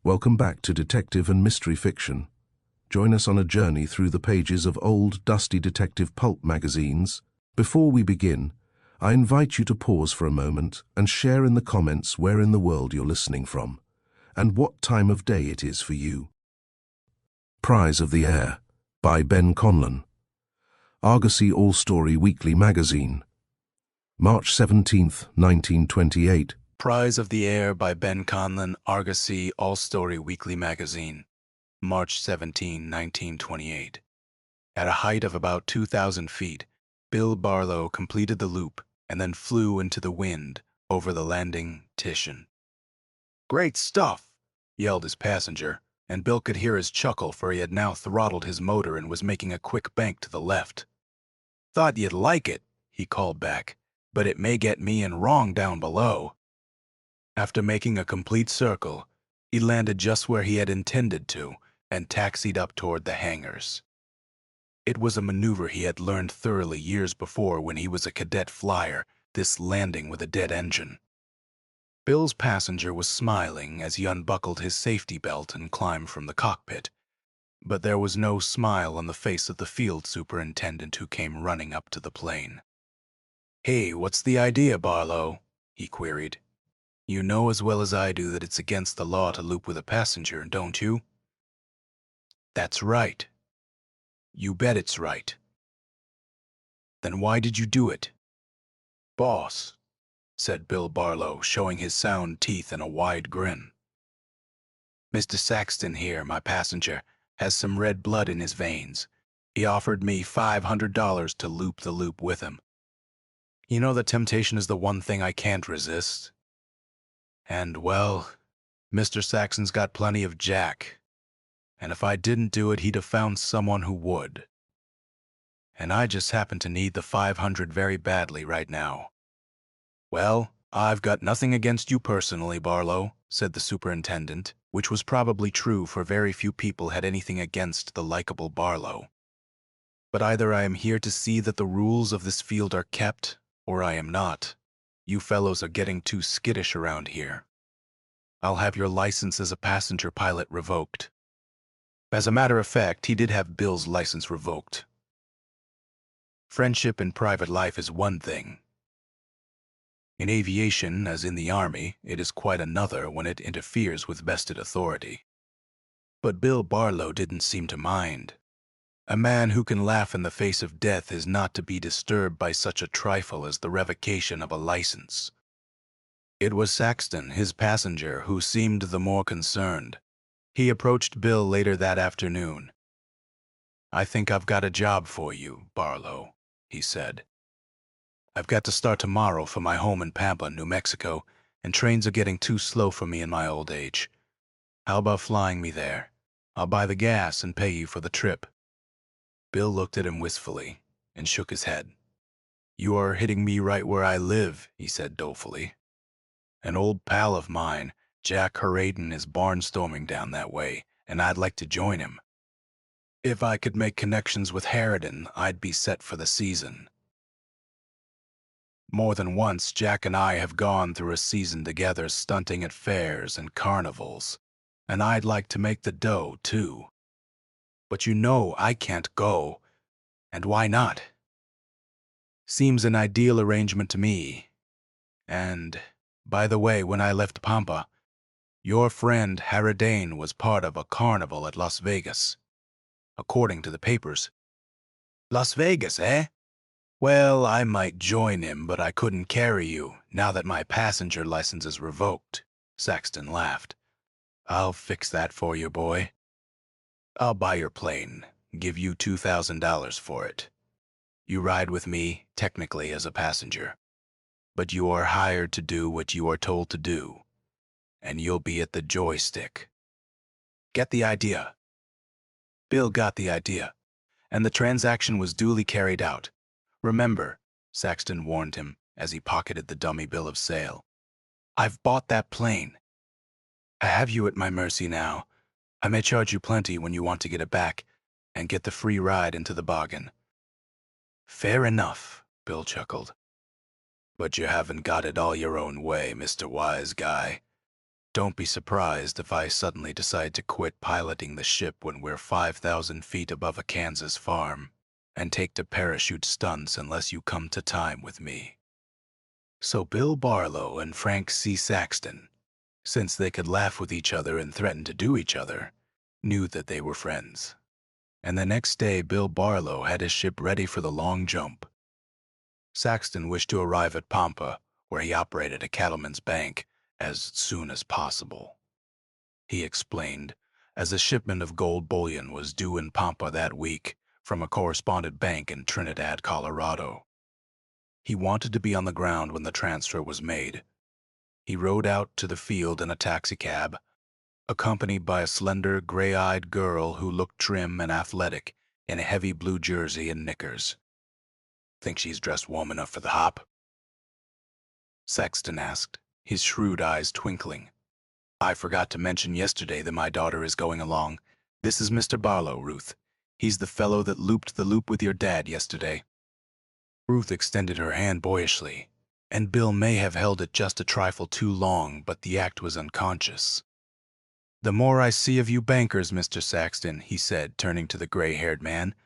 Welcome back to Detective and Mystery Fiction. Join us on a journey through the pages of old, dusty detective pulp magazines. Before we begin, I invite you to pause for a moment and share in the comments where in the world you're listening from, and what time of day it is for you. Prize of the Air by Ben Conlon. Argosy All-Story Weekly Magazine. March 17th, 1928. Prize of the Air by Ben Conlon, Argosy All-Story Weekly Magazine, March 17, 1928. At a height of about 2,000 feet, Bill Barlow completed the loop and then flew into the wind over the landing Titian. "Great stuff!" yelled his passenger, and Bill could hear his chuckle, for he had now throttled his motor and was making a quick bank to the left. "Thought you'd like it," he called back, "but it may get me in wrong down below." After making a complete circle, he landed just where he had intended to and taxied up toward the hangars. It was a maneuver he had learned thoroughly years before when he was a cadet flyer, this landing with a dead engine. Bill's passenger was smiling as he unbuckled his safety belt and climbed from the cockpit, but there was no smile on the face of the field superintendent who came running up to the plane. "Hey, what's the idea, Barlow?" he queried. "You know as well as I do that it's against the law to loop with a passenger, don't you?" "That's right." "You bet it's right." "Then why did you do it?" "Boss," said Bill Barlow, showing his sound teeth in a wide grin. "Mr. Saxton here, my passenger, has some red blood in his veins. He offered me $500 to loop the loop with him. You know that temptation is the one thing I can't resist. And, well, Mr. Saxon's got plenty of jack, and if I didn't do it, he'd have found someone who would. And I just happen to need the 500 very badly right now." "Well, I've got nothing against you personally, Barlow," said the superintendent, which was probably true, for very few people had anything against the likable Barlow. "But either I am here to see that the rules of this field are kept, or I am not. You fellows are getting too skittish around here. I'll have your license as a passenger pilot revoked." As a matter of fact, he did have Bill's license revoked. Friendship in private life is one thing. In aviation, as in the Army, it is quite another when it interferes with vested authority. But Bill Barlow didn't seem to mind. A man who can laugh in the face of death is not to be disturbed by such a trifle as the revocation of a license. It was Saxton, his passenger, who seemed the more concerned. He approached Bill later that afternoon. "I think I've got a job for you, Barlow," he said. "I've got to start tomorrow for my home in Pampa, New Mexico, and trains are getting too slow for me in my old age. How about flying me there? I'll buy the gas and pay you for the trip." Bill looked at him wistfully and shook his head. "You are hitting me right where I live," he said dolefully. "An old pal of mine, Jack Harraden, is barnstorming down that way, and I'd like to join him. If I could make connections with Harraden, I'd be set for the season. More than once, Jack and I have gone through a season together stunting at fairs and carnivals, and I'd like to make the dough, too. But you know I can't go, and why not? Seems an ideal arrangement to me. And, by the way, when I left Pampa, your friend Harraden was part of a carnival at Las Vegas, according to the papers." "Las Vegas, eh? Well, I might join him, but I couldn't carry you, now that my passenger license is revoked," Saxton laughed. "I'll fix that for you, boy. I'll buy your plane, give you $2,000 for it. You ride with me, technically as a passenger, but you are hired to do what you are told to do, and you'll be at the joystick. Get the idea?" Bill got the idea, and the transaction was duly carried out. "Remember," Saxton warned him as he pocketed the dummy bill of sale, "I've bought that plane. I have you at my mercy now. I may charge you plenty when you want to get it back, and get the free ride into the bargain." "Fair enough," Bill chuckled. "But you haven't got it all your own way, Mr. Wise Guy. Don't be surprised if I suddenly decide to quit piloting the ship when we're 5,000 feet above a Kansas farm and take to parachute stunts unless you come to time with me." So Bill Barlow and Frank C. Saxton, since they could laugh with each other and threaten to do each other, knew that they were friends. And the next day Bill Barlow had his ship ready for the long jump. Saxton wished to arrive at Pampa, where he operated a cattleman's bank, as soon as possible. He explained, as a shipment of gold bullion was due in Pampa that week from a correspondent bank in Trinidad, Colorado. He wanted to be on the ground when the transfer was made. He rode out to the field in a taxicab, accompanied by a slender, gray-eyed girl who looked trim and athletic in a heavy blue jersey and knickers. "Think she's dressed warm enough for the hop?" Saxton asked, his shrewd eyes twinkling. "I forgot to mention yesterday that my daughter is going along. This is Mr. Barlow, Ruth. He's the fellow that looped the loop with your dad yesterday." Ruth extended her hand boyishly, and Bill may have held it just a trifle too long, but the act was unconscious. "The more I see of you bankers, Mr. Saxton," he said, turning to the gray-haired man,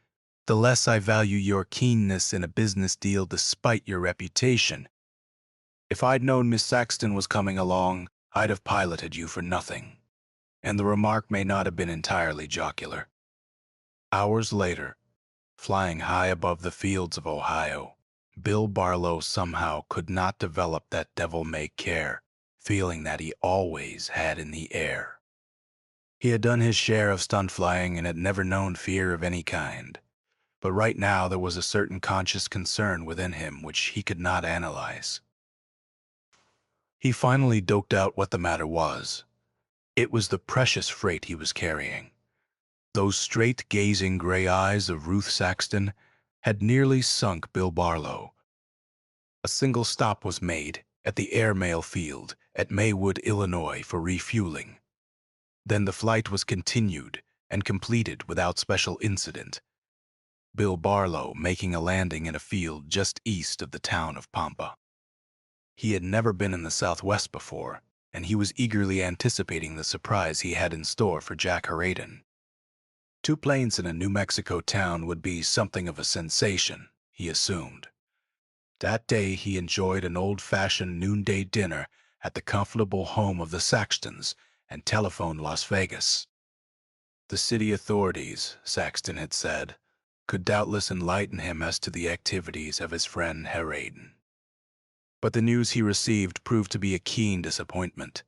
"the less I value your keenness in a business deal despite your reputation. If I'd known Miss Saxton was coming along, I'd have piloted you for nothing." And the remark may not have been entirely jocular. Hours later, flying high above the fields of Ohio, Bill Barlow somehow could not develop that devil-may-care feeling that he always had in the air. He had done his share of stunt flying and had never known fear of any kind. But right now there was a certain conscious concern within him which he could not analyze. He finally doked out what the matter was. It was the precious freight he was carrying. Those straight-gazing gray eyes of Ruth Saxton had nearly sunk Bill Barlow. A single stop was made at the airmail field at Maywood, Illinois, for refueling. Then the flight was continued and completed without special incident, Bill Barlow making a landing in a field just east of the town of Pampa. He had never been in the Southwest before, and he was eagerly anticipating the surprise he had in store for Jack Harraden. 2 planes in a New Mexico town would be something of a sensation, he assumed. That day he enjoyed an old-fashioned noonday dinner at the comfortable home of the Saxtons and telephoned Las Vegas. The city authorities, Saxton had said, could doubtless enlighten him as to the activities of his friend Harraden. But the news he received proved to be a keen disappointment.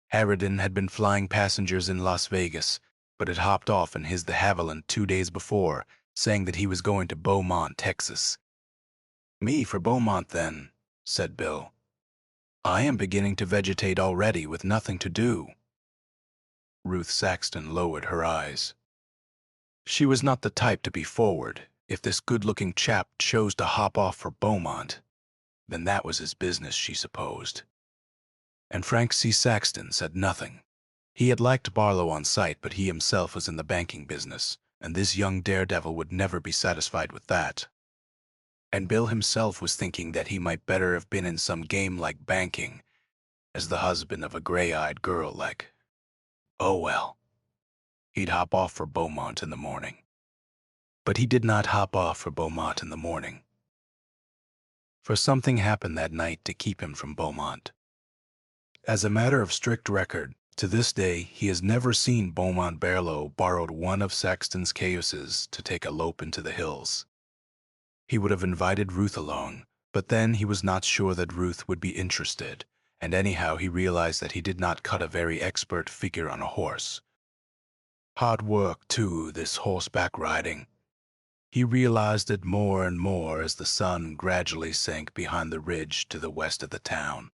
Harraden had been flying passengers in Las Vegas, but had hopped off in his de Havilland 2 days before, saying that he was going to Beaumont, Texas. "Me for Beaumont, then," said Bill. "I am beginning to vegetate already with nothing to do." Ruth Saxton lowered her eyes. She was not the type to be forward. If this good-looking chap chose to hop off for Beaumont, then that was his business, she supposed. And Frank C. Saxton said nothing. He had liked Barlow on sight, but he himself was in the banking business, and this young daredevil would never be satisfied with that. And Bill himself was thinking that he might better have been in some game like banking, as the husband of a gray-eyed girl like. Oh well. He'd hop off for Beaumont in the morning. But he did not hop off for Beaumont in the morning. For something happened that night to keep him from Beaumont. As a matter of strict record, to this day he has never seen Beaumont Barlow borrowed one of Saxton's cayuses to take a lope into the hills. He would have invited Ruth along, but then he was not sure that Ruth would be interested, and anyhow he realized that he did not cut a very expert figure on a horse. Hard work, too, this horseback riding. He realized it more and more as the sun gradually sank behind the ridge to the west of the town.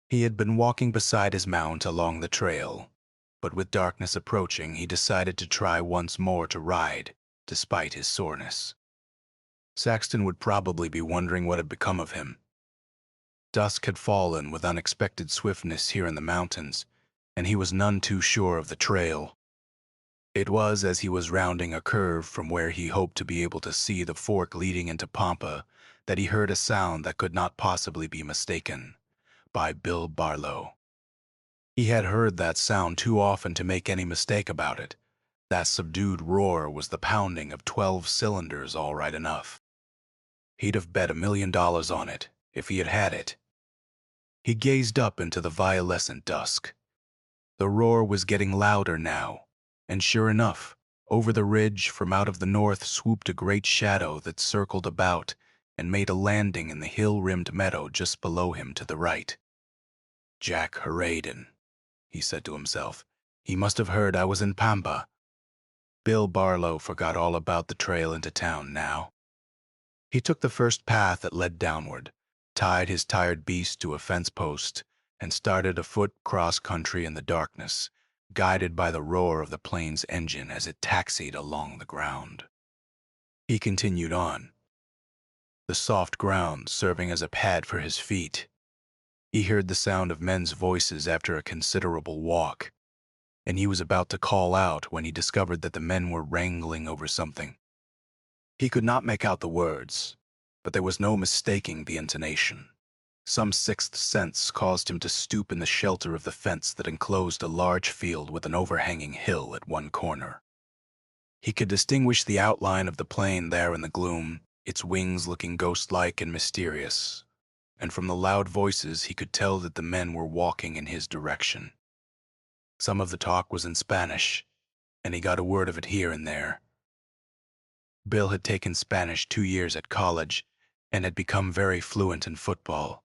He had been walking beside his mount along the trail, but with darkness approaching he decided to try once more to ride, despite his soreness. Saxton would probably be wondering what had become of him. Dusk had fallen with unexpected swiftness here in the mountains, and he was none too sure of the trail. It was as he was rounding a curve from where he hoped to be able to see the fork leading into Pampa that he heard a sound that could not possibly be mistaken. By Bill Barlow. He had heard that sound too often to make any mistake about it. That subdued roar was the pounding of 12 cylinders all right enough. He'd have bet $1 million on it, if he had had it. He gazed up into the violescent dusk. The roar was getting louder now, and sure enough, over the ridge from out of the north swooped a great shadow that circled about and made a landing in the hill-rimmed meadow just below him to the right. Jack Harraden, he said to himself. He must have heard I was in Pampa. Bill Barlow forgot all about the trail into town now. He took the first path that led downward, tied his tired beast to a fence post, and started afoot cross-country in the darkness, guided by the roar of the plane's engine as it taxied along the ground. He continued on, the soft ground serving as a pad for his feet. He heard the sound of men's voices after a considerable walk, and he was about to call out when he discovered that the men were wrangling over something. He could not make out the words, but there was no mistaking the intonation. Some sixth sense caused him to stoop in the shelter of the fence that enclosed a large field with an overhanging hill at one corner. He could distinguish the outline of the plane there in the gloom, its wings looking ghost-like and mysterious, and from the loud voices he could tell that the men were walking in his direction. Some of the talk was in Spanish, and he got a word of it here and there. Bill had taken Spanish 2 years at college and had become very fluent in football.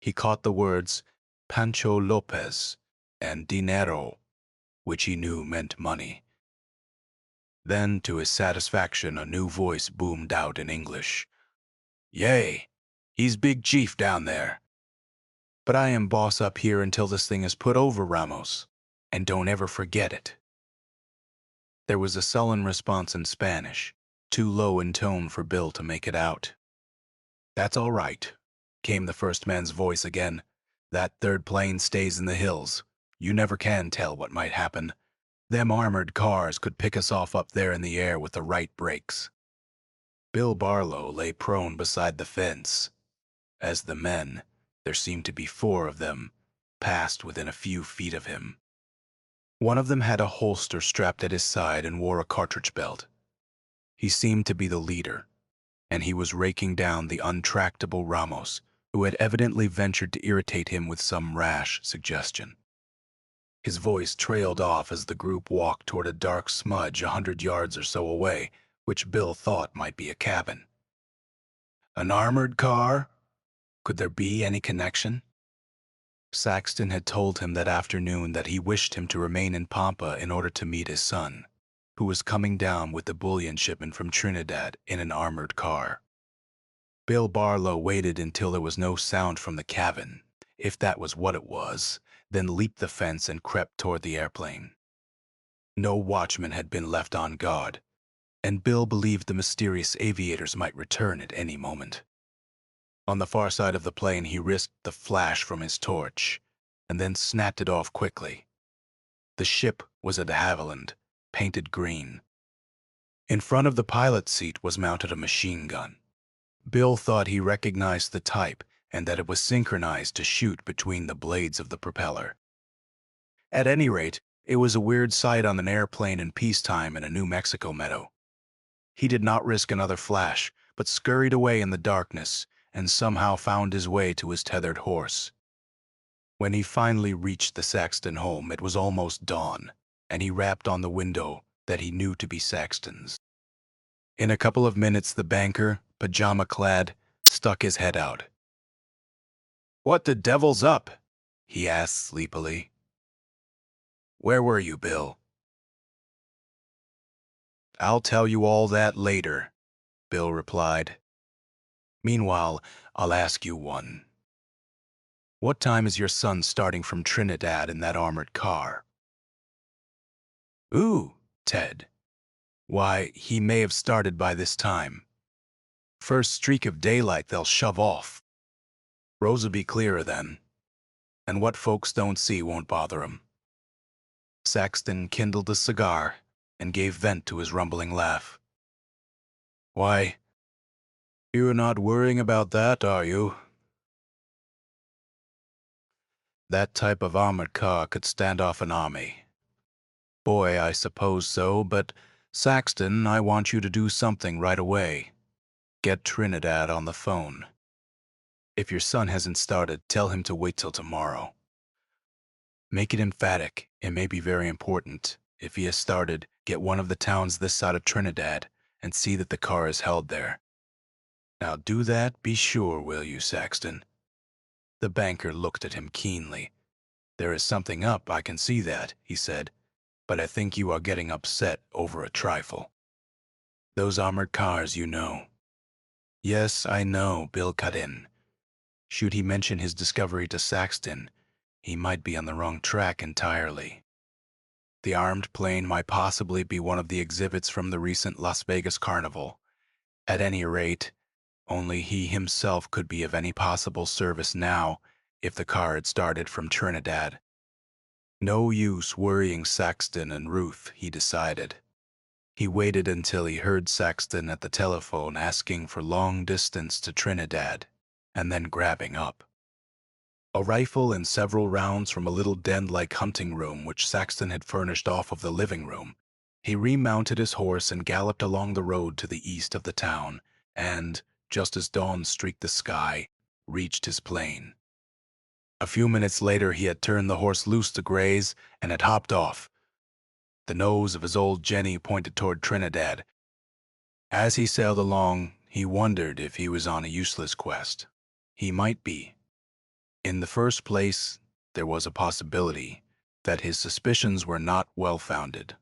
He caught the words Pancho Lopez and dinero, which he knew meant money. Then, to his satisfaction, a new voice boomed out in English. "Yay, he's big chief down there. But I am boss up here until this thing is put over, Ramos, and don't ever forget it." There was a sullen response in Spanish, too low in tone for Bill to make it out. "That's all right," came the first man's voice again. "That third plane stays in the hills. You never can tell what might happen. Them armored cars could pick us off up there in the air with the right brakes." Bill Barlow lay prone beside the fence, as the men, there seemed to be 4 of them, passed within a few feet of him. One of them had a holster strapped at his side and wore a cartridge belt. He seemed to be the leader, and he was raking down the untractable Ramos, who had evidently ventured to irritate him with some rash suggestion. His voice trailed off as the group walked toward a dark smudge 100 yards or so away, which Bill thought might be a cabin. An armored car? Could there be any connection? Saxton had told him that afternoon that he wished him to remain in Pampa in order to meet his son, who was coming down with the bullion shipment from Trinidad in an armored car. Bill Barlow waited until there was no sound from the cabin, if that was what it was, then leaped the fence and crept toward the airplane. No watchman had been left on guard, and Bill believed the mysterious aviators might return at any moment. On the far side of the plane, he risked the flash from his torch, and then snapped it off quickly. The ship was a de Havilland, painted green. In front of the pilot's seat was mounted a machine gun. Bill thought he recognized the type and that it was synchronized to shoot between the blades of the propeller. At any rate, it was a weird sight on an airplane in peacetime in a New Mexico meadow. He did not risk another flash, but scurried away in the darkness and somehow found his way to his tethered horse. When he finally reached the Saxton home, it was almost dawn, and he rapped on the window that he knew to be Saxton's. In a couple of minutes, the banker, pajama-clad, stuck his head out. "What the devil's up?" he asked sleepily. "Where were you, Bill?" "I'll tell you all that later," Bill replied. "Meanwhile, I'll ask you one. What time is your son starting from Trinidad in that armored car?" "Ooh, Ted. Why, he may have started by this time. First streak of daylight, they'll shove off. Rose'll be clearer then, and what folks don't see won't bother 'em." Saxton kindled a cigar and gave vent to his rumbling laugh. "Why, you're not worrying about that, are you?" That type of armored car could stand off an army. Boy, I suppose so, but Saxton, I want you to do something right away. Get Trinidad on the phone. If your son hasn't started, tell him to wait till tomorrow. Make it emphatic. It may be very important. If he has started, get one of the towns this side of Trinidad and see that the car is held there. Now do that, be sure, will you, Saxton? The banker looked at him keenly. There is something up, I can see that, he said, but I think you are getting upset over a trifle. Those armored cars, you know. Yes, I know, Bill cut in. Should he mention his discovery to Saxton, he might be on the wrong track entirely. The armed plane might possibly be one of the exhibits from the recent Las Vegas Carnival. At any rate, only he himself could be of any possible service now if the car had started from Trinidad. No use worrying Saxton and Ruth, he decided. He waited until he heard Saxton at the telephone asking for long distance to Trinidad, and then grabbing up. A rifle and several rounds from a little den-like hunting room which Saxton had furnished off of the living room, he remounted his horse and galloped along the road to the east of the town, and, just as dawn streaked the sky, reached his plane. A few minutes later he had turned the horse loose to graze and had hopped off. The nose of his old Jenny pointed toward Trinidad. As he sailed along, he wondered if he was on a useless quest. He might be. In the first place, there was a possibility that his suspicions were not well-founded.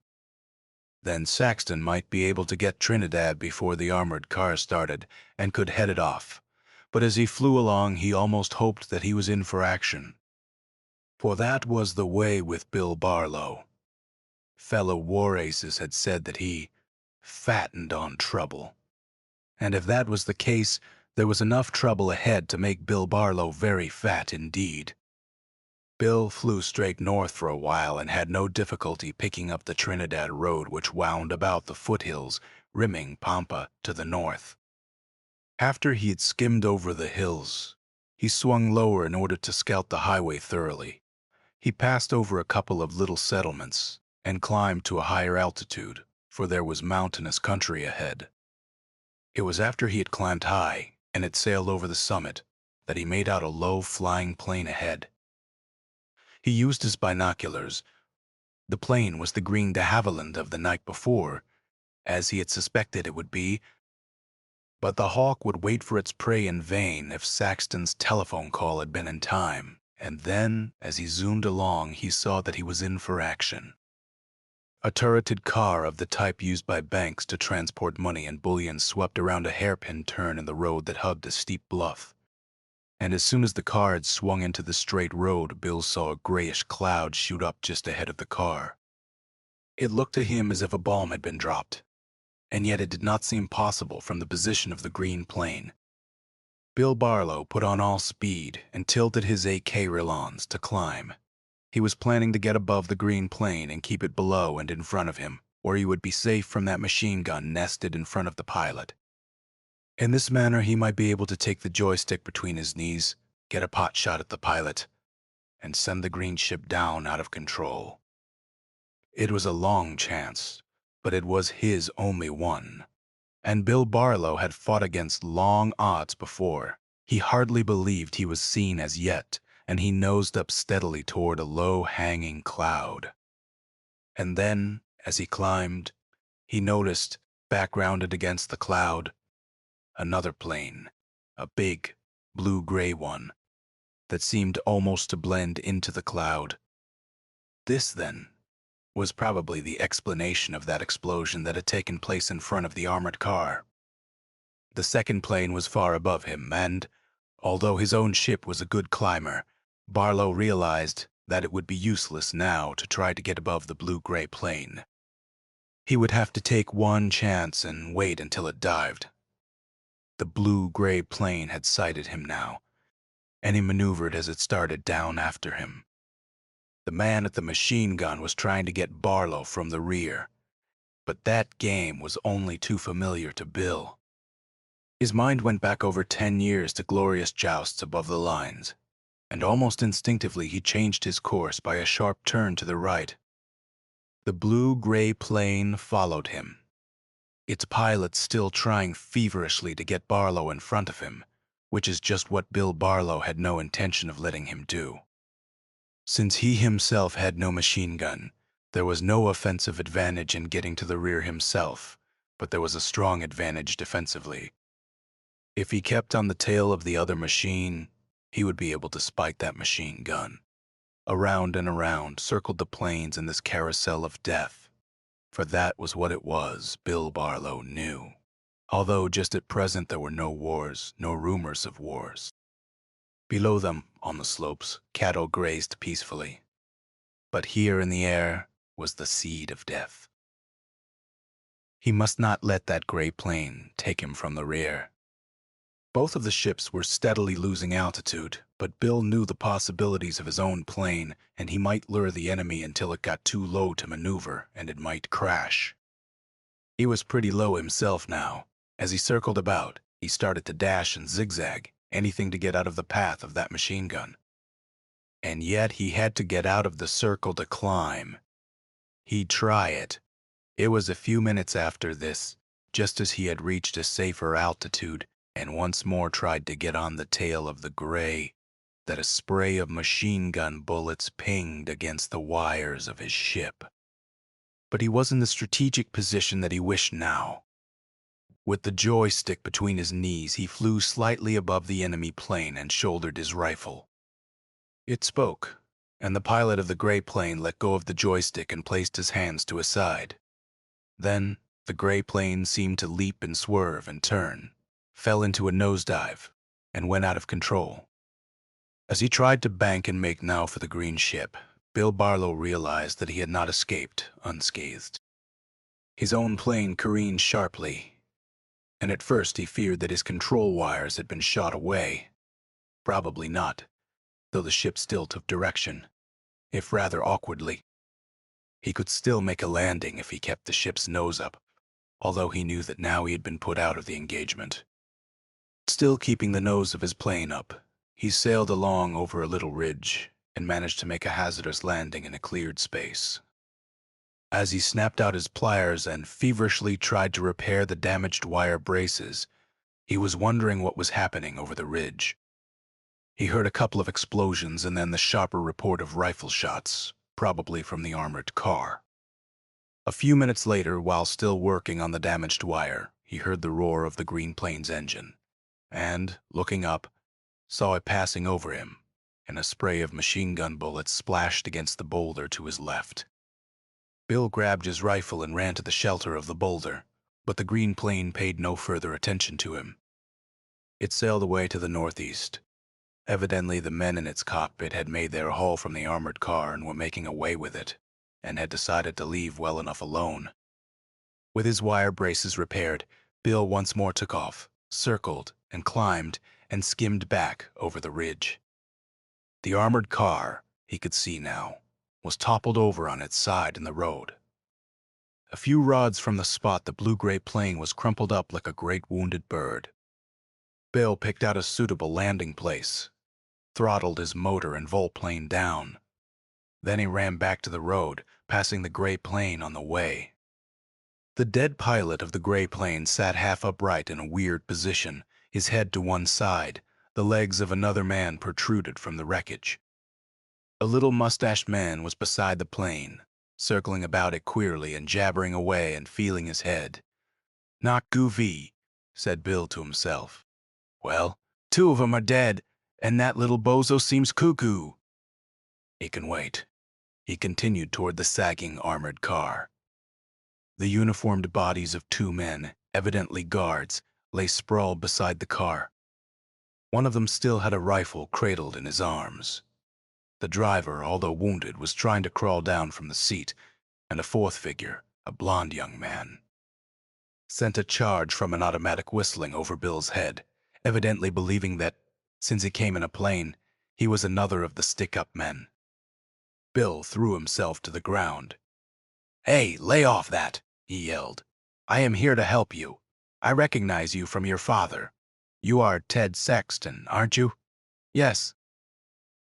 Then Saxton might be able to get Trinidad before the armored car started and could head it off. But as he flew along, he almost hoped that he was in for action. For that was the way with Bill Barlow. Fellow war aces had said that he fattened on trouble. And if that was the case, there was enough trouble ahead to make Bill Barlow very fat indeed. Bill flew straight north for a while and had no difficulty picking up the Trinidad road which wound about the foothills, rimming Pampa to the north. After he had skimmed over the hills, he swung lower in order to scout the highway thoroughly. He passed over a couple of little settlements and climbed to a higher altitude, for there was mountainous country ahead. It was after he had climbed high and had sailed over the summit that he made out a low flying plane ahead. He used his binoculars. The plane was the green de Havilland of the night before, as he had suspected it would be, but the hawk would wait for its prey in vain if Saxton's telephone call had been in time, and then, as he zoomed along, he saw that he was in for action. A turreted car of the type used by banks to transport money and bullion swept around a hairpin turn in the road that hugged a steep bluff. And as soon as the car had swung into the straight road, Bill saw a grayish cloud shoot up just ahead of the car. It looked to him as if a bomb had been dropped, and yet it did not seem possible from the position of the green plane. Bill Barlow put on all speed and tilted his AK Relons to climb. He was planning to get above the green plane and keep it below and in front of him, where he would be safe from that machine gun nested in front of the pilot. In this manner, he might be able to take the joystick between his knees, get a pot shot at the pilot, and send the green ship down out of control. It was a long chance, but it was his only one. And Bill Barlow had fought against long odds before. He hardly believed he was seen as yet, and he nosed up steadily toward a low-hanging cloud. And then, as he climbed, he noticed, backgrounded against the cloud, another plane, a big, blue-gray one, that seemed almost to blend into the cloud. This, then, was probably the explanation of that explosion that had taken place in front of the armored car. The second plane was far above him, and, although his own ship was a good climber, Barlow realized that it would be useless now to try to get above the blue-gray plane. He would have to take one chance and wait until it dived. The blue-gray plane had sighted him now, and he maneuvered as it started down after him. The man at the machine gun was trying to get Barlow from the rear, but that game was only too familiar to Bill. His mind went back over 10 years to glorious jousts above the lines. and almost instinctively he changed his course by a sharp turn to the right. The blue-gray plane followed him, its pilot still trying feverishly to get Barlow in front of him, which is just what Bill Barlow had no intention of letting him do. Since he himself had no machine gun, there was no offensive advantage in getting to the rear himself, but there was a strong advantage defensively. If he kept on the tail of the other machine, he would be able to spike that machine gun. Around and around circled the planes in this carousel of death, for that was what it was, Bill Barlow knew. Although just at present there were no wars, no rumors of wars. Below them, on the slopes, cattle grazed peacefully. But here in the air was the seed of death. He must not let that gray plane take him from the rear. Both of the ships were steadily losing altitude, but Bill knew the possibilities of his own plane, and he might lure the enemy until it got too low to maneuver, and it might crash. He was pretty low himself now. As he circled about, he started to dash and zigzag, anything to get out of the path of that machine gun. And yet he had to get out of the circle to climb. He'd try it. It was a few minutes after this, just as he had reached a safer altitude, and once more tried to get on the tail of the gray, that a spray of machine gun bullets pinged against the wires of his ship. But he was in the strategic position that he wished now. With the joystick between his knees, he flew slightly above the enemy plane and shouldered his rifle. It spoke, and the pilot of the gray plane let go of the joystick and placed his hands to his side. Then the gray plane seemed to leap and swerve and turn, fell into a nosedive, and went out of control. As he tried to bank and make now for the green ship, Bill Barlow realized that he had not escaped unscathed. His own plane careened sharply, and at first he feared that his control wires had been shot away. Probably not, though the ship still took direction, if rather awkwardly. He could still make a landing if he kept the ship's nose up, although he knew that now he had been put out of the engagement. Still keeping the nose of his plane up, he sailed along over a little ridge and managed to make a hazardous landing in a cleared space. As he snapped out his pliers and feverishly tried to repair the damaged wire braces, he was wondering what was happening over the ridge. He heard a couple of explosions and then the sharper report of rifle shots, probably from the armored car. A few minutes later, while still working on the damaged wire, he heard the roar of the green plane's engine, and, looking up, saw it passing over him, and a spray of machine gun bullets splashed against the boulder to his left. Bill grabbed his rifle and ran to the shelter of the boulder, but the green plane paid no further attention to him. It sailed away to the northeast. Evidently, the men in its cockpit had made their haul from the armored car and were making away with it, and had decided to leave well enough alone. With his wire braces repaired, Bill once more took off, circled, and climbed, and skimmed back over the ridge. The armored car, he could see now, was toppled over on its side in the road. A few rods from the spot, the blue-gray plane was crumpled up like a great wounded bird. Bill picked out a suitable landing place, throttled his motor and volplaned down. Then he ran back to the road, passing the gray plane on the way. The dead pilot of the gray plane sat half upright in a weird position, his head to one side. The legs of another man protruded from the wreckage. A little mustached man was beside the plane, circling about it queerly and jabbering away and feeling his head. "Not goofy," said Bill to himself. "Well, two of 'em are dead, and that little bozo seems cuckoo. He can wait." He continued toward the sagging armored car. The uniformed bodies of two men, evidently guards, lay sprawled beside the car. One of them still had a rifle cradled in his arms. The driver, although wounded, was trying to crawl down from the seat, and a fourth figure, a blond young man, sent a charge from an automatic whistling over Bill's head, evidently believing that, since he came in a plane, he was another of the stick-up men. Bill threw himself to the ground. "Hey, lay off that," he yelled. "I am here to help you. I recognize you from your father. You are Ted Sexton, aren't you?" "Yes."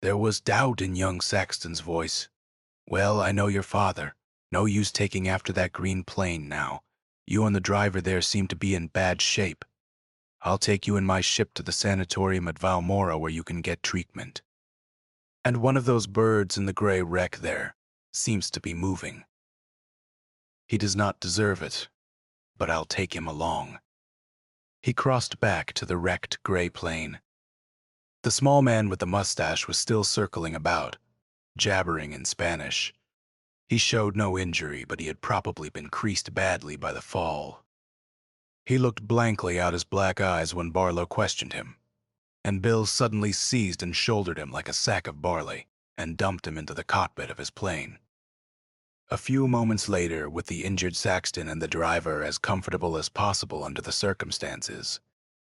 There was doubt in young Saxton's voice. "Well, I know your father. No use taking after that green plane now. You and the driver there seem to be in bad shape. I'll take you in my ship to the sanatorium at Valmora where you can get treatment. And one of those birds in the gray wreck there seems to be moving. He does not deserve it, but I'll take him along." He crossed back to the wrecked gray plane. The small man with the mustache was still circling about, jabbering in Spanish. He showed no injury, but he had probably been creased badly by the fall. He looked blankly out his black eyes when Barlow questioned him, and Bill suddenly seized and shouldered him like a sack of barley and dumped him into the cockpit of his plane. A few moments later, with the injured Saxton and the driver as comfortable as possible under the circumstances,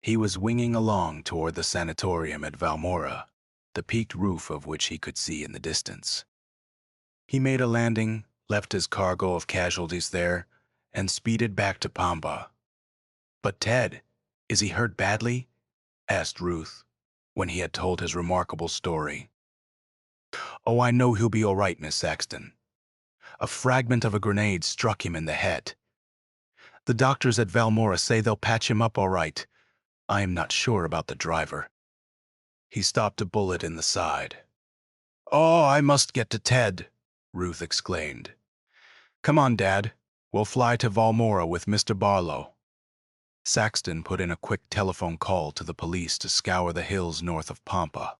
he was winging along toward the sanatorium at Valmora, the peaked roof of which he could see in the distance. He made a landing, left his cargo of casualties there, and speeded back to Pampa. "But Ted, is he hurt badly?" asked Ruth, when he had told his remarkable story. "Oh, I know he'll be all right, Miss Saxton. A fragment of a grenade struck him in the head. The doctors at Valmora say they'll patch him up all right. I am not sure about the driver." He stopped a bullet in the side. "Oh, I must get to Ted," Ruth exclaimed. "Come on, Dad. We'll fly to Valmora with Mr. Barlow." Saxton put in a quick telephone call to the police to scour the hills north of Pampa.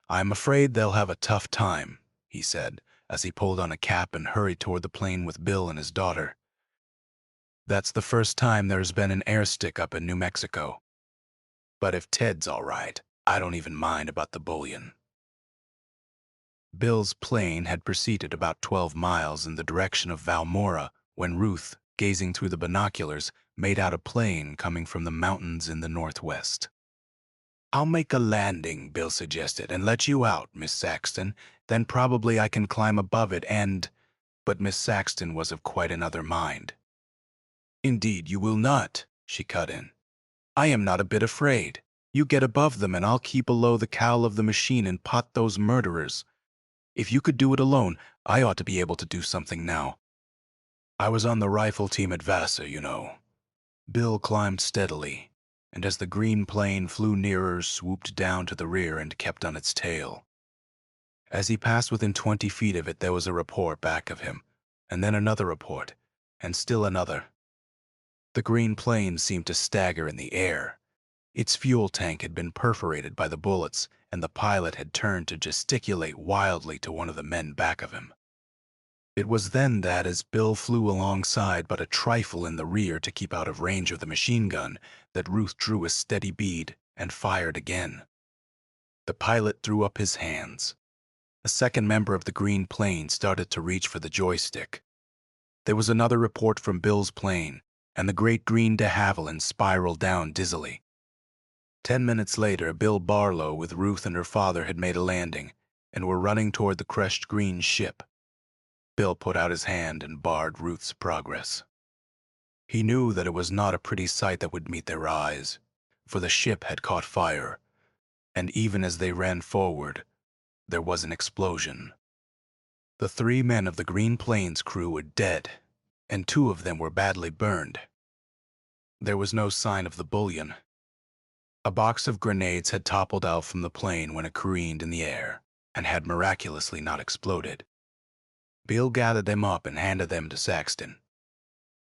"I'm afraid they'll have a tough time," he said, as he pulled on a cap and hurried toward the plane with Bill and his daughter. "That's the first time there's been an airstick up in New Mexico. But if Ted's all right, I don't even mind about the bullion." Bill's plane had proceeded about 12 miles in the direction of Valmora when Ruth, gazing through the binoculars, made out a plane coming from the mountains in the northwest. "I'll make a landing," Bill suggested, "and let you out, Miss Saxton. Then probably I can climb above it and—" But Miss Saxton was of quite another mind. "Indeed, you will not," she cut in. "I am not a bit afraid. You get above them and I'll keep below the cowl of the machine and pot those murderers. If you could do it alone, I ought to be able to do something now. I was on the rifle team at Vassar, you know." Bill climbed steadily, and as the green plane flew nearer, swooped down to the rear and kept on its tail. As he passed within 20 feet of it, there was a report back of him, and then another report, and still another. The green plane seemed to stagger in the air. Its fuel tank had been perforated by the bullets, and the pilot had turned to gesticulate wildly to one of the men back of him. It was then that, as Bill flew alongside but a trifle in the rear to keep out of range of the machine gun, that Ruth drew a steady bead and fired again. The pilot threw up his hands. A second member of the green plane started to reach for the joystick. There was another report from Bill's plane, and the great green de Havilland spiraled down dizzily. 10 minutes later, Bill Barlow with Ruth and her father had made a landing and were running toward the crushed green ship. Bill put out his hand and barred Ruth's progress. He knew that it was not a pretty sight that would meet their eyes, for the ship had caught fire, and even as they ran forward, there was an explosion. The 3 men of the Green Plane's crew were dead, and 2 of them were badly burned. There was no sign of the bullion. A box of grenades had toppled out from the plane when it careened in the air, and had miraculously not exploded. Bill gathered them up and handed them to Saxton.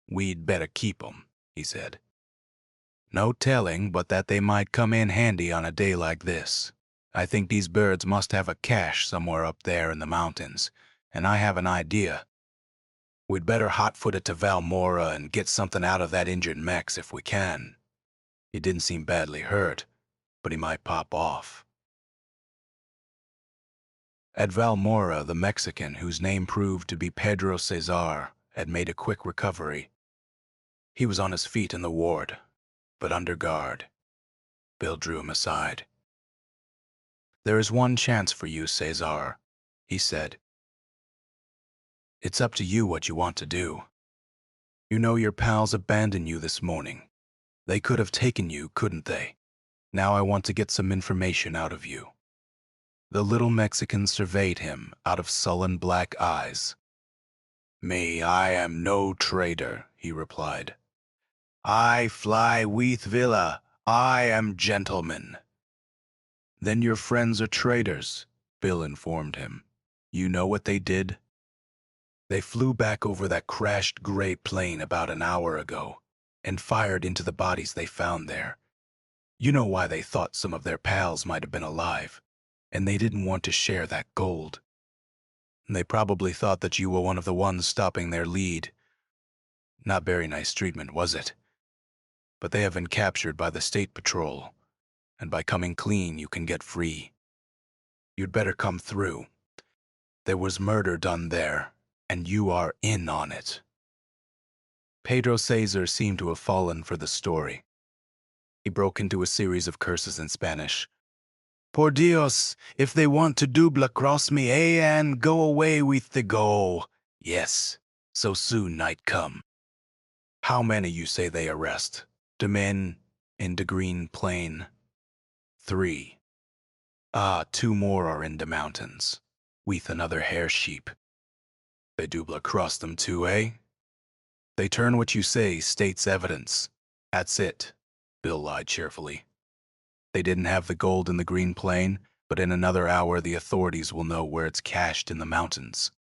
"We'd better keep 'em," he said. "No telling but that they might come in handy on a day like this. I think these birds must have a cache somewhere up there in the mountains, and I have an idea. We'd better hot-foot it to Valmora and get something out of that injured Mex if we can. He didn't seem badly hurt, but he might pop off." At Valmora, the Mexican, whose name proved to be Pedro Cesar, had made a quick recovery. He was on his feet in the ward, but under guard. Bill drew him aside. "There is one chance for you, Cesar," he said. "It's up to you what you want to do. You know your pals abandoned you this morning. They could have taken you, couldn't they? Now I want to get some information out of you. The little Mexican surveyed him out of sullen black eyes. "Me, I am no trader," he replied. "I fly with Villa. I am gentleman." "Then your friends are traitors," Bill informed him. "You know what they did? They flew back over that crashed gray plane about an hour ago and fired into the bodies they found there. You know why they thought some of their pals might have been alive, and they didn't want to share that gold. They probably thought that you were one of the ones stopping their lead. Not very nice treatment, was it? But they have been captured by the State Patrol, and by coming clean you can get free. You'd better come through. There was murder done there, and you are in on it." Pedro Cesar seemed to have fallen for the story. He broke into a series of curses in Spanish. "Por Dios, if they want to double across me, and go away with the go. Yes, so soon night come. How many you say they arrest? The men in the green plain?" "3. 2 more are in the mountains, with another hair sheep. They double across them too, eh? They turn what you say state's evidence. That's it," Bill lied cheerfully. "They didn't have the gold in the green plain, but in another hour the authorities will know where it's cached in the mountains.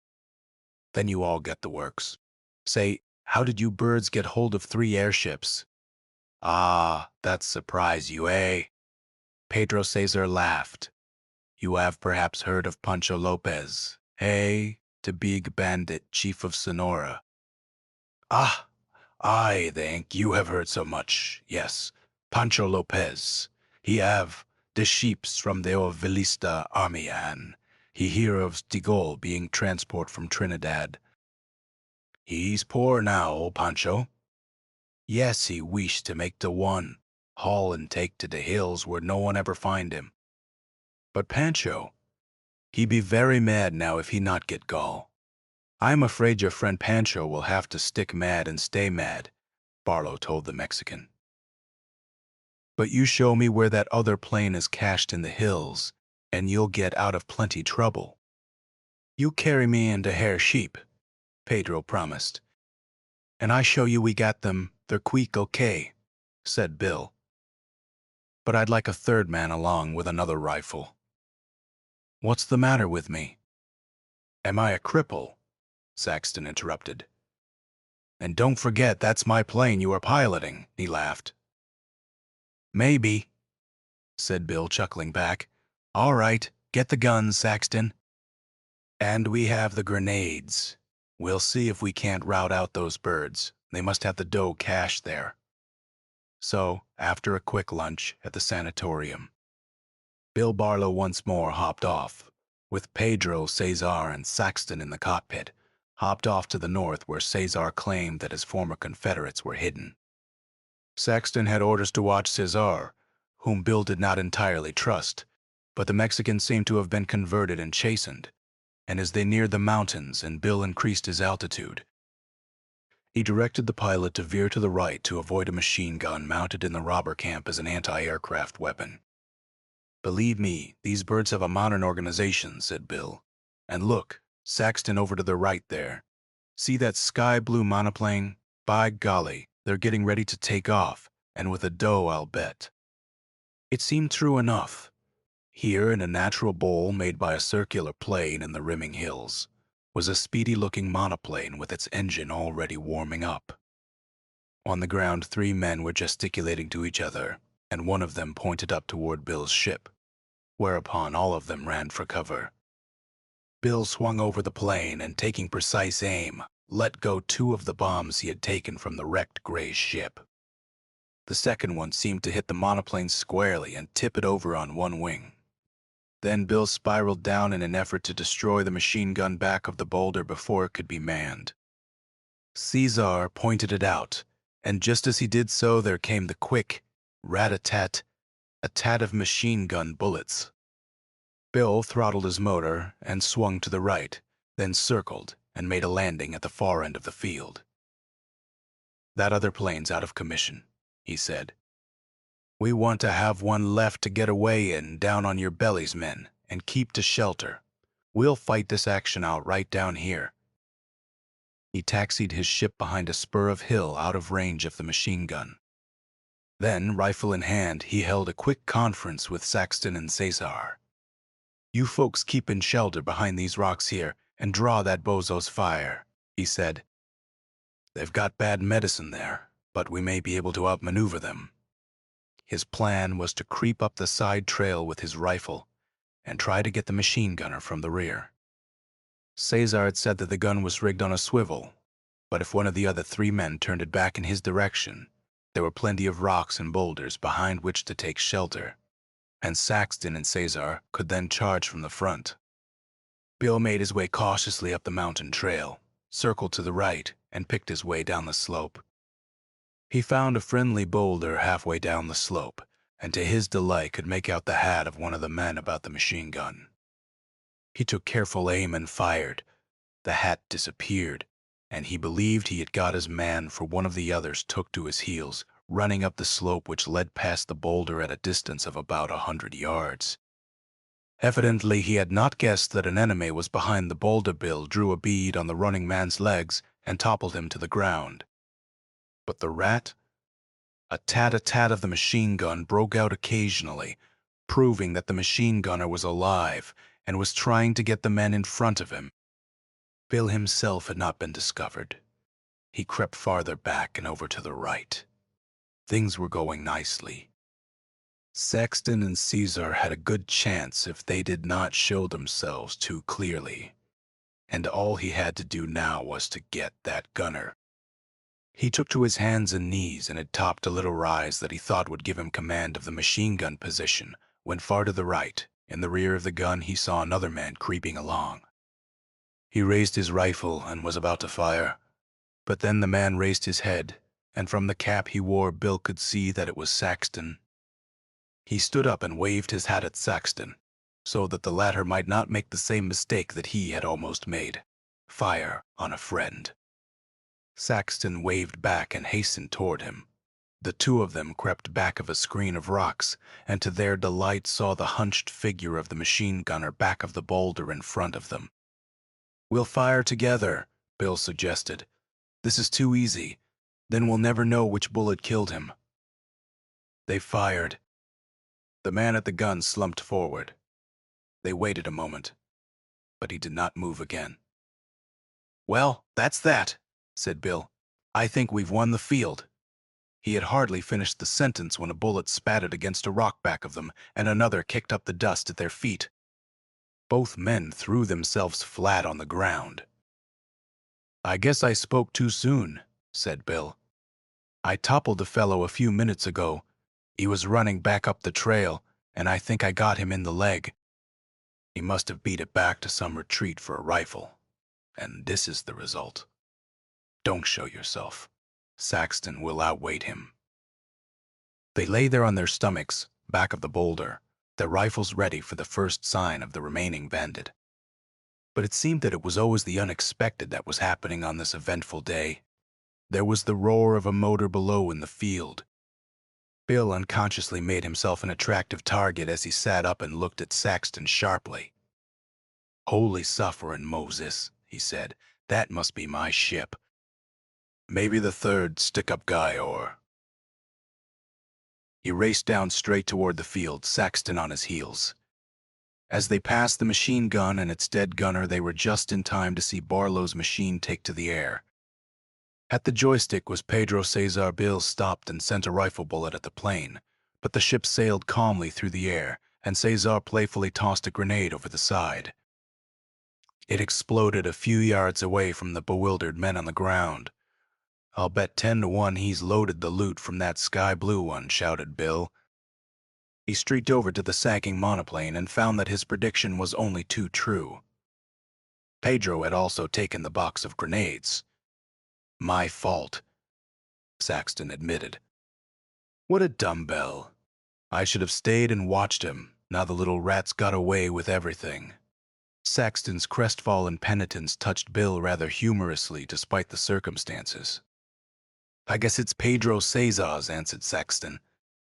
Then you all get the works. Say, how did you birds get hold of 3 airships? Ah, that surprised you, eh?" Pedro Cesar laughed. "You have perhaps heard of Pancho Lopez, eh? The big bandit chief of Sonora." "Ah, I think you have heard so much. Yes, Pancho Lopez. He have the sheeps from the Vilista army, and he hear of Stigol being transport from Trinidad. He's poor now, Pancho. Yes, he wish to make the one, haul and take to the hills where no one ever find him. But Pancho, he be very mad now if he not get gall. I'm afraid your friend Pancho will have to stick mad and stay mad," Barlow told the Mexican. "But you show me where that other plane is cached in the hills, and you'll get out of plenty trouble." "You carry me into hair sheep," Pedro promised. "And I show you we got them, they're quick okay," said Bill. "But I'd like a third man along with another rifle." "What's the matter with me?" "Am I a cripple?" Saxton interrupted. "And don't forget that's my plane you are piloting," he laughed. "Maybe," said Bill, chuckling back. "All right, get the guns, Saxton." "And we have the grenades. We'll see if we can't rout out those birds. They must have the dough cached there." So, after a quick lunch at the sanatorium, Bill Barlow once more hopped off, with Pedro, Cesar, and Saxton in the cockpit, hopped off to the north where Cesar claimed that his former Confederates were hidden. Saxton had orders to watch Cesar, whom Bill did not entirely trust, but the Mexican seemed to have been converted and chastened, and as they neared the mountains and Bill increased his altitude, he directed the pilot to veer to the right to avoid a machine gun mounted in the robber camp as an anti-aircraft weapon. "Believe me, these birds have a modern organization," said Bill. "And look, Saxton over to the right there. See that sky blue monoplane? By golly, they're getting ready to take off, and with a dough, I'll bet." It seemed true enough. Here, in a natural bowl made by a circular plane in the rimming hills, was a speedy-looking monoplane with its engine already warming up. On the ground, 3 men were gesticulating to each other, and one of them pointed up toward Bill's ship, whereupon all of them ran for cover. Bill swung over the plane and, taking precise aim, let go 2 of the bombs he had taken from the wrecked gray ship. The second one seemed to hit the monoplane squarely and tip it over on one wing. Then Bill spiraled down in an effort to destroy the machine gun back of the boulder before it could be manned. Cesar pointed it out, and just as he did so there came the quick rat-a-tat, a tat of machine gun bullets. Bill throttled his motor and swung to the right, then circled and made a landing at the far end of the field. "That other plane's out of commission," he said. "We want to have one left to get away in down on your bellies, men, and keep to shelter. We'll fight this action out right down here." He taxied his ship behind a spur of hill out of range of the machine gun. Then, rifle in hand, he held a quick conference with Saxton and Cesar. "You folks keep in shelter behind these rocks here and draw that bozo's fire," he said. "They've got bad medicine there, but we may be able to outmaneuver them." His plan was to creep up the side trail with his rifle and try to get the machine gunner from the rear. Cesar had said that the gun was rigged on a swivel, but if one of the other 3 men turned it back in his direction, there were plenty of rocks and boulders behind which to take shelter, and Saxton and Cesar could then charge from the front. Bill made his way cautiously up the mountain trail, circled to the right, and picked his way down the slope. He found a friendly boulder halfway down the slope, and to his delight could make out the hat of one of the men about the machine gun. He took careful aim and fired. The hat disappeared, and he believed he had got his man, for one of the others took to his heels, running up the slope which led past the boulder at a distance of about 100 yards. Evidently he had not guessed that an enemy was behind the boulder. Bill drew a bead on the running man's legs and toppled him to the ground. But the rat? A tat-a-tat of the machine gun broke out occasionally, proving that the machine gunner was alive and was trying to get the men in front of him. Bill himself had not been discovered. He crept farther back and over to the right. Things were going nicely. Saxton and Cesar had a good chance if they did not show themselves too clearly, and all he had to do now was to get that gunner. He took to his hands and knees and had topped a little rise that he thought would give him command of the machine gun position, when far to the right, in the rear of the gun, he saw another man creeping along. He raised his rifle and was about to fire, but then the man raised his head, and from the cap he wore, Bill could see that it was Saxton. He stood up and waved his hat at Saxton, so that the latter might not make the same mistake that he had almost made: fire on a friend. Saxton waved back and hastened toward him. The 2 of them crept back of a screen of rocks, and to their delight saw the hunched figure of the machine gunner back of the boulder in front of them. "We'll fire together," Bill suggested. "This is too easy. Then we'll never know which bullet killed him." They fired. The man at the gun slumped forward. They waited a moment, but he did not move again. "Well, that's that," said Bill. "I think we've won the field." He had hardly finished the sentence when a bullet spattered against a rock back of them, and another kicked up the dust at their feet. Both men threw themselves flat on the ground. "I guess I spoke too soon," said Bill. "I toppled the fellow a few minutes ago. He was running back up the trail, and I think I got him in the leg. He must have beat it back to some retreat for a rifle, and this is the result. Don't show yourself. Saxton will outweight him." They lay there on their stomachs, back of the boulder, their rifles ready for the first sign of the remaining bandit. But it seemed that it was always the unexpected that was happening on this eventful day. There was the roar of a motor below in the field. Bill unconsciously made himself an attractive target as he sat up and looked at Saxton sharply. "Holy sufferin' Moses," he said. "That must be my ship. Maybe the 3rd stick-up guy, or—" He raced down straight toward the field, Saxton on his heels. As they passed the machine gun and its dead gunner, they were just in time to see Barlow's machine take to the air. At the joystick was Pedro Cesar. Bill stopped and sent a rifle bullet at the plane, but the ship sailed calmly through the air, and Cesar playfully tossed a grenade over the side. It exploded a few yards away from the bewildered men on the ground. "I'll bet 10 to 1 he's loaded the loot from that sky blue one," shouted Bill. He streaked over to the sagging monoplane and found that his prediction was only too true. Pedro had also taken the box of grenades. "My fault," Saxton admitted. "What a dumbbell. I should have stayed and watched him. Now the little rat's got away with everything." Saxton's crestfallen penitence touched Bill rather humorously despite the circumstances. "I guess it's Pedro Cesar's," answered Saxton.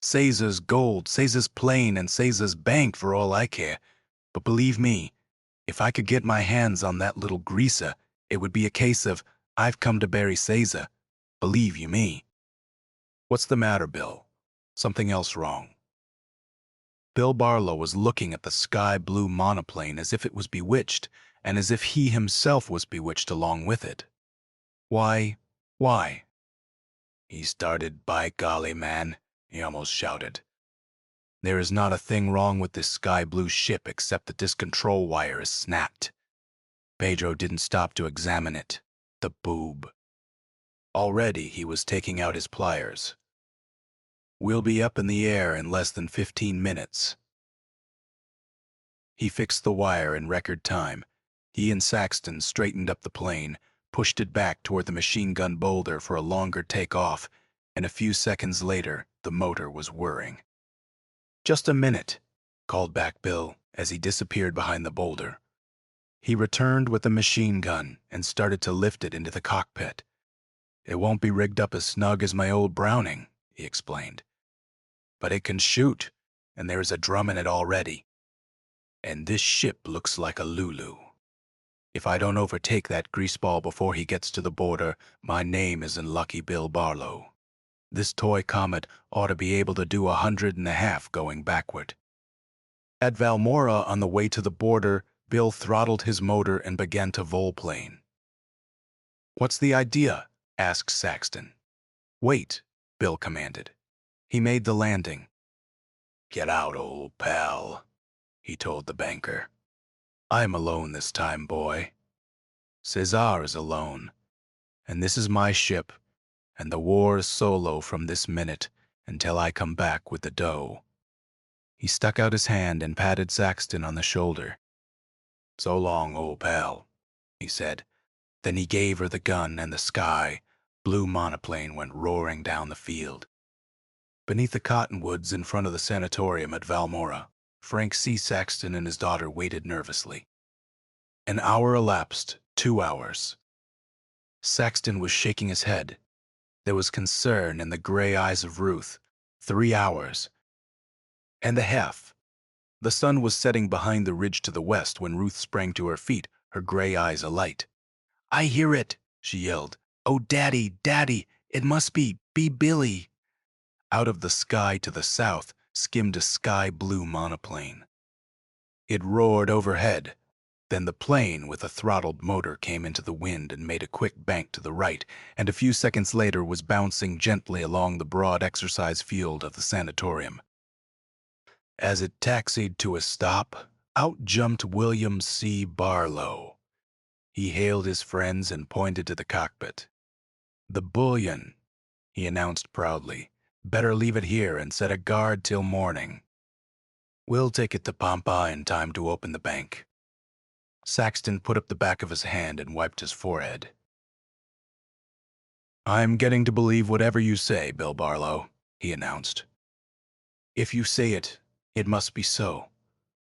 "Cesar's gold, Cesar's plane, and Cesar's bank for all I care. But believe me, if I could get my hands on that little greaser, it would be a case of, I've come to bury Caesar. Believe you me. What's the matter, Bill? Something else wrong? Bill Barlow was looking at the sky-blue monoplane as if it was bewitched, and as if he himself was bewitched along with it. Why? He started, by golly, man, he almost shouted. There is not a thing wrong with this sky-blue ship except that this control wire is snapped. Pedro didn't stop to examine it. The boob. Already he was taking out his pliers. We'll be up in the air in less than 15 minutes. He fixed the wire in record time. He and Saxton straightened up the plane, pushed it back toward the machine gun boulder for a longer takeoff, and a few seconds later, the motor was whirring. Just a minute, called back Bill as he disappeared behind the boulder. He returned with the machine gun and started to lift it into the cockpit. It won't be rigged up as snug as my old Browning, he explained. But it can shoot, and there is a drum in it already. And this ship looks like a Lulu. If I don't overtake that greaseball before he gets to the border, my name isn't Lucky Bill Barlow. This toy comet ought to be able to do 150 going backward. At Valmora, on the way to the border, Bill throttled his motor and began to volplane. What's the idea? Asked Saxton. Wait, Bill commanded. He made the landing. Get out, old pal, he told the banker. I'm alone this time, boy. Cesar is alone, and this is my ship, and the war is solo from this minute until I come back with the dough. He stuck out his hand and patted Saxton on the shoulder. So long, old pal, he said. Then he gave her the gun, and the sky-blue monoplane went roaring down the field. Beneath the cottonwoods in front of the sanatorium at Valmora, Frank C. Saxton and his daughter waited nervously. An hour elapsed, 2 hours. Saxton was shaking his head. There was concern in the gray eyes of Ruth. 3 hours. And a half. The sun was setting behind the ridge to the west when Ruth sprang to her feet, her gray eyes alight. I hear it, she yelled. Oh, Daddy, Daddy, it must be Billy. Out of the sky to the south skimmed a sky-blue monoplane. It roared overhead. Then the plane with a throttled motor came into the wind and made a quick bank to the right, and a few seconds later was bouncing gently along the broad exercise field of the sanatorium. As it taxied to a stop, out jumped William C. Barlow. He hailed his friends and pointed to the cockpit. The bullion, he announced proudly. Better leave it here and set a guard till morning. We'll take it to Pampa in time to open the bank. Saxton put up the back of his hand and wiped his forehead. I'm getting to believe whatever you say, Bill Barlow, he announced. If you say it, it must be so.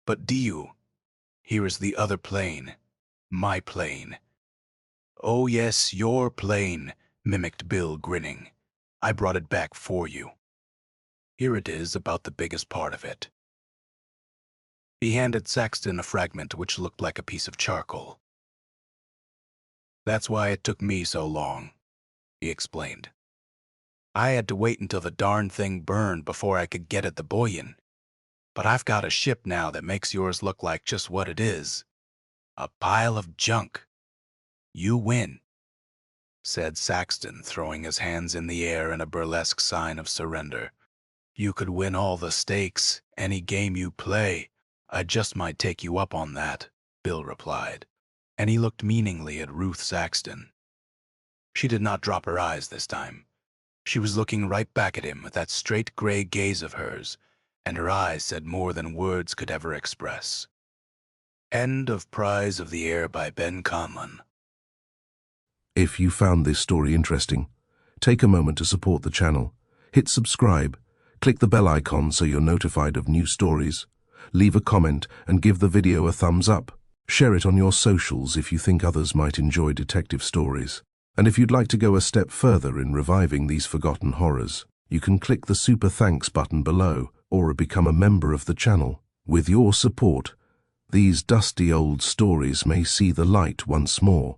But do you? Here is the other plane. My plane. Oh yes, your plane, mimicked Bill, grinning. I brought it back for you. Here it is, about the biggest part of it. He handed Saxton a fragment which looked like a piece of charcoal. That's why it took me so long, he explained. I had to wait until the darn thing burned before I could get at the bullion. But I've got a ship now that makes yours look like just what it is. A pile of junk. You win, said Saxton, throwing his hands in the air in a burlesque sign of surrender. You could win all the stakes, any game you play. I just might take you up on that, Bill replied, and he looked meaningly at Ruth Saxton. She did not drop her eyes this time. She was looking right back at him with that straight gray gaze of hers, and her eyes said more than words could ever express. End of Prize of the Air by Ben Conlon. If you found this story interesting, take a moment to support the channel. Hit subscribe, click the bell icon so you're notified of new stories, leave a comment and give the video a thumbs up. Share it on your socials if you think others might enjoy detective stories. And if you'd like to go a step further in reviving these forgotten horrors, you can click the super thanks button below or become a member of the channel. With your support, these dusty old stories may see the light once more.